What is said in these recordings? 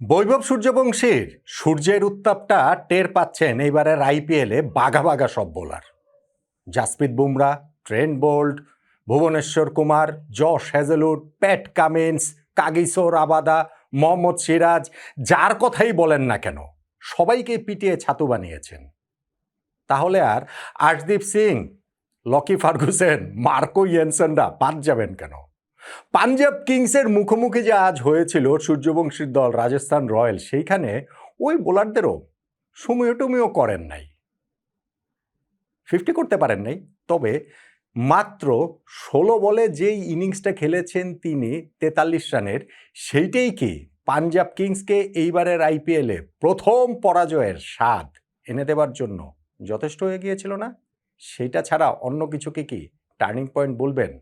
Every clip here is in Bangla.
বৈভব সূর্যবংশীর সূর্যের উত্তাপটা টের পাচ্ছেন এইবারের আইপিএলে বাঘা বাঘা সব bowler. Jasprit Bumrah, Trent Boult, Bhubaneswar Kumar, Josh Hazlewood, Pat Cummins, Kagiso Rabada, Mohammad Siraj, যার কথাই বলেন না কেন সবাইকে পিটিয়ে ছাতু বানিয়েছেন। তাহলে আর Arshdeep Singh, Lockie Ferguson, Marco ইয়েনসনরা বাদ যাবেন কেন? পাঞ্জাব কিংসের মুখোমুখি যে আজ হয়েছিল সূর্যবংশীর দল রাজস্থান রয়্যালস, সেইখানে ওই বোলারদেরও সুমিও করেন নাই, 50 করতে পারেন নাই। তবে মাত্র 16 বলে যেই ইনিংসটা খেলেছেন তিনি 43 রানের, সেইটাই কি পাঞ্জাব কিংসকে এইবারের আইপিএলে প্রথম পরাজয়ের স্বাদ এনে দেবার জন্য যথেষ্ট হয়ে গিয়েছিল না? সেইটা ছাড়া অন্য কিছুকে কি টার্নিং পয়েন্ট বলবেন?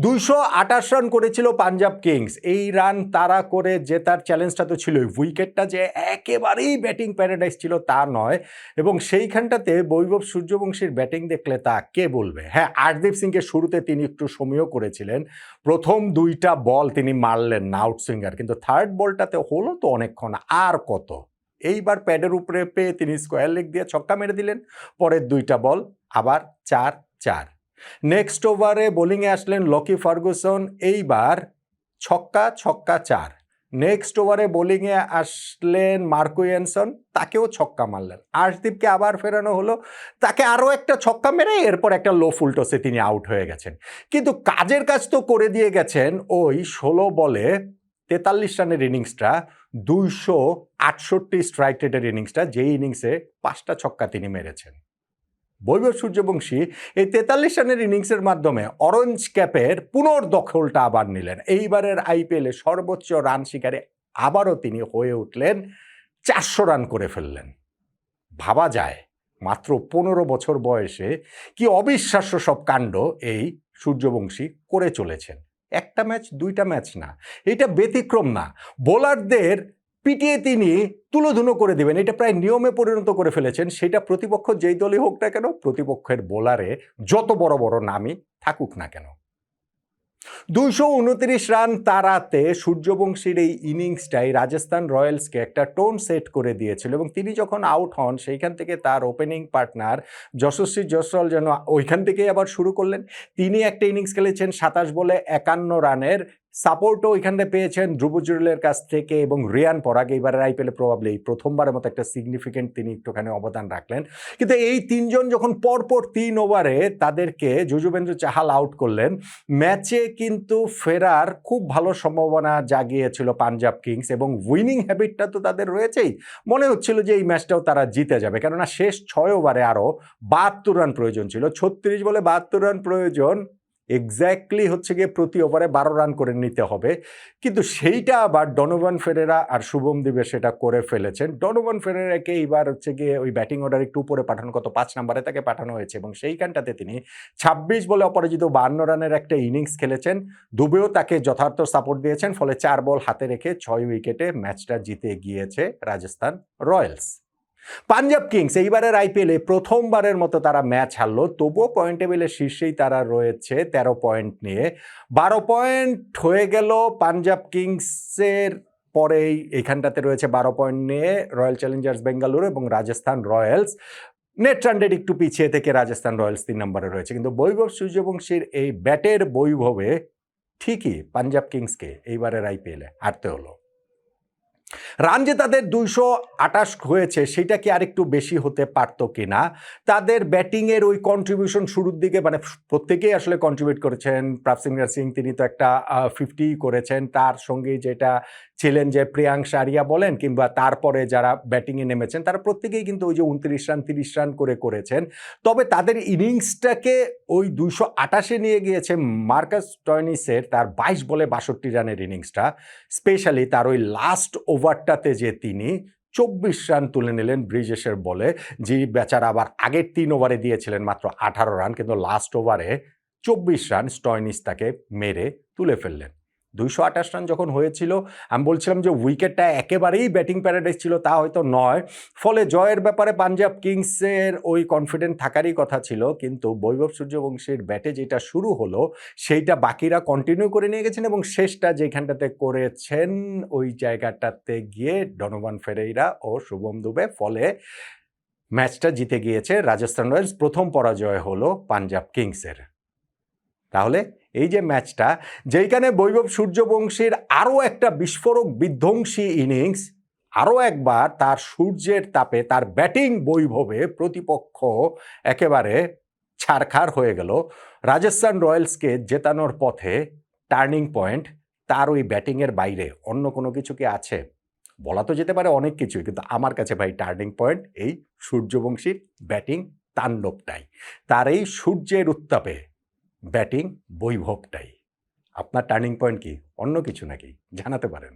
228 রান করেছিল পাঞ্জাব কিংস। এই রান তারা করে জেতার চ্যালেঞ্জটা তো ছিল, উইকেটটা যে একেবারেই ব্যাটিং প্যারাডাইস ছিল তা নয়, এবং সেইখানটাতে বৈভব সূর্যবংশীর ব্যাটিং দেখলে তা কে বলবে? হ্যাঁ, আর্শদীপ সিংকে শুরুতে তিনি একটু সময়ও করেছিলেন, প্রথম 2টা বল তিনি মারলেন না আউটসুইঙ্গার, কিন্তু থার্ড বলটাতে হলো তো অনেকক্ষণ, আর কত? এইবার প্যাডের উপরে পেয়ে তিনি স্কোয়ার লেগ দিয়ে ছক্কা মেরে দিলেন, পরের 2টা বল আবার 4-4। নেক্সট ওভারে বোলিংয়ে আসলেন লকি ফার্গুসন, এইবার ছক্কা 4। নেক্সট ওভারে বোলিংয়ে আসলেন মার্কো ইয়েনসন, তাকেও ছক্কা মারলেন। আর্শদীপকে আবার ফেরানো হলো, তাকে আরও একটা ছক্কা মেরে এরপর একটা লো ফুল টসে তিনি আউট হয়ে গেছেন। কিন্তু কাজের কাজ তো করে দিয়ে গেছেন ওই 16 বলে 43 রানের ইনিংসটা, 268 স্ট্রাইক রেটের ইনিংসটা, যেই ইনিংসে 5টা ছক্কা তিনি মেরেছেন। বৈভব সূর্যবংশী এই 43 রানের ইনিংসের মাধ্যমে অরেঞ্জ ক্যাপের পুনর্দখলটা আবার নিলেন। এইবারের আইপিএলে সর্বোচ্চ রান শিকারে আবারও তিনি হয়ে উঠলেন, 400 রান করে ফেললেন। ভাবা যায় মাত্র 15 বছর বয়সে কি অবিশ্বাস্য সব কাণ্ড এই সূর্যবংশী করে চলেছেন। একটা ম্যাচ 2টা ম্যাচ না, এটা ব্যতিক্রম না। বোলারদের পিটিয়ে তিনি তুলোধুনো করে দেবেন, এটা প্রায় নিয়মে পরিণত করে ফেলেছেন। সেটা প্রতিপক্ষ যেই দলই হোক না কেন, প্রতিপক্ষের বোলারে যত বড় বড় নামই থাকুক না কেন। 229 রান তাড়াতে সূর্যবংশীর এই ইনিংসটাই রাজস্থান রয়্যালসকে একটা টোন সেট করে দিয়েছিল, এবং তিনি যখন আউট হন সেইখান থেকে তার ওপেনিং পার্টনার যশস্বী জয়সওয়াল যেন ওইখান থেকেই আবার শুরু করলেন। তিনি একটা ইনিংস খেলেছেন 27 বলে 51 রানের, সাপোর্টও ওইখানে পেয়েছেন ধ্রুব জুরেলের কাছ থেকে এবং রিয়ান পরাগ। এইবারের আইপিএলে প্রবাবলি এই প্রথমবারের মতো একটা সিগনিফিকেন্ট তিনি একটুখানি অবদান রাখলেন। কিন্তু এই 3 জন যখন পরপর 3 ওভারে তাদেরকে যজুবেন্দ্র চাহাল আউট করলেন, ম্যাচে কিন্তু ফেরার খুব ভালো সম্ভাবনা জাগিয়েছিল পাঞ্জাব কিংস, এবং উইনিং হ্যাবিটটা তো তাদের রয়েছেই। মনে হচ্ছিল যে এই ম্যাচটাও তারা জিতে যাবে, কেননা শেষ 6 ওভারে আরও 72 রান প্রয়োজন ছিল। 36 বলে 72 রান প্রয়োজন, এক্স্যাক্টলি হচ্ছে গিয়ে প্রতি ওভারে 12 রান করে নিতে হবে। কিন্তু সেইটা আবার ডনোভান ফেরেরা আর শুভম দেবে সেটা করে ফেলেছেন। ডনোভান ফেরেরাকে এইবার হচ্ছে গিয়ে ওই ব্যাটিং অর্ডার একটু উপরে পাঠানো, কত 5 নম্বরে তাকে পাঠানো হয়েছে, এবং সেইখানটাতে তিনি 26 বলে অপরাজিত 52 রানের একটা ইনিংস খেলেছেন। দুবেও তাকে যথার্থ সাপোর্ট দিয়েছেন, ফলে 4 বল হাতে রেখে 6 উইকেটে ম্যাচটা জিতে গিয়েছে রাজস্থান রয়্যালস। পাঞ্জাব কিংস এইবারের আইপিএলে প্রথমবারের মতো তারা ম্যাচ হারলো, তবুও পয়েন্ট টেবিলের শীর্ষেই তারা রয়েছে 13 পয়েন্ট নিয়ে। 12 পয়েন্ট হয়ে গেল পাঞ্জাব কিংসের, পরেই এখানটাতে রয়েছে 12 পয়েন্ট নিয়ে রয়্যাল চ্যালেঞ্জার্স বেঙ্গালুরু এবং Rajasthan Royals. Net run rate একটু পিছিয়ে থেকে রাজস্থান রয়্যালস 3 নম্বরে রয়েছে। কিন্তু বৈভব সূর্যবংশীর এই ব্যাটের বৈভবে ঠিকই পাঞ্জাব কিংসকে এইবারের আইপিএলে হারতে হলো। রান যে তাদের 228 হয়েছে, সেটা কি আরেকটু বেশি হতে পারতো কিনা? তাদের ব্যাটিংয়ের ওই কন্ট্রিবিউশন শুরুর দিকে, মানে প্রত্যেকেই আসলে কন্ট্রিবিউট করেছেন। প্রাভসিংহার সিং তিনি তো একটা 50 করেছেন, তার সঙ্গে যেটা ছিলেন যে প্রিয়াংশ আরিয়া বলেন কিংবা তারপরে যারা ব্যাটিংয়ে নেমেছেন, তারা প্রত্যেকেই কিন্তু ওই যে 29 রান 30 রান করে করেছেন। তবে তাদের ইনিংসটাকে ওই 228-এ নিয়ে গিয়েছে মার্কাস স্টয়নিসের তার 22 বলে 62 রানের ইনিংসটা। স্পেশালি তার ওই লাস্ট ওভারটাতে যে তিনি 24 রান তুলে নিলেন ব্রিজেশের বলে, যে বেচারা আবার আগের 3 ওভারে দিয়েছিলেন মাত্র 18 রান, কিন্তু লাস্ট ওভারে 24 রান স্টয়নিস তাকে মেরে তুলে ফেললেন। 228 রান যখন হয়েছিল আমি বলছিলাম যে উইকেটটা একেবারেই ব্যাটিং প্যারাডাইস ছিল, তা হয়তো নয়। ফলে জয়ের ব্যাপারে পাঞ্জাব কিংসের ওই কনফিডেন্ট থাকারই কথা ছিল, কিন্তু বৈভব সূর্যবংশীর ব্যাটে যেটা শুরু হলো সেইটা বাকিরা কন্টিনিউ করে নিয়ে গেছেন এবং শেষটা যেখানটাতে করেছেন ওই জায়গাটাতে গিয়ে ডনোভান ফেরেইরা ও শুভম দুবে। ফলে ম্যাচটা জিতে গিয়েছে রাজস্থান রয়্যালস, প্রথম পরাজয় হলো পাঞ্জাব কিংসের। তাহলে এই যে ম্যাচটা, যেইখানে বৈভব সূর্যবংশীর আরও একটা বিস্ফোরক বিধ্বংসী ইনিংস, আরও একবার তার সূর্যের তাপে তার ব্যাটিং বৈভবে প্রতিপক্ষ একেবারে ছারখার হয়ে গেল। রাজস্থান রয়্যালসকে জেতানোর পথে টার্নিং পয়েন্ট তার ওই ব্যাটিংয়ের বাইরে অন্য কোনো কিছু কি আছে? বলা তো যেতে পারে অনেক কিছুই, কিন্তু আমার কাছে ভাই টার্নিং পয়েন্ট এই সূর্যবংশীর ব্যাটিং তাণ্ডবটাই, তার এই সূর্যের উত্তাপে ব্যাটিং বৈভবটাই। আপনার টার্নিং পয়েন্ট কি? অন্য কিছু নাকি? জানাতে পারেন।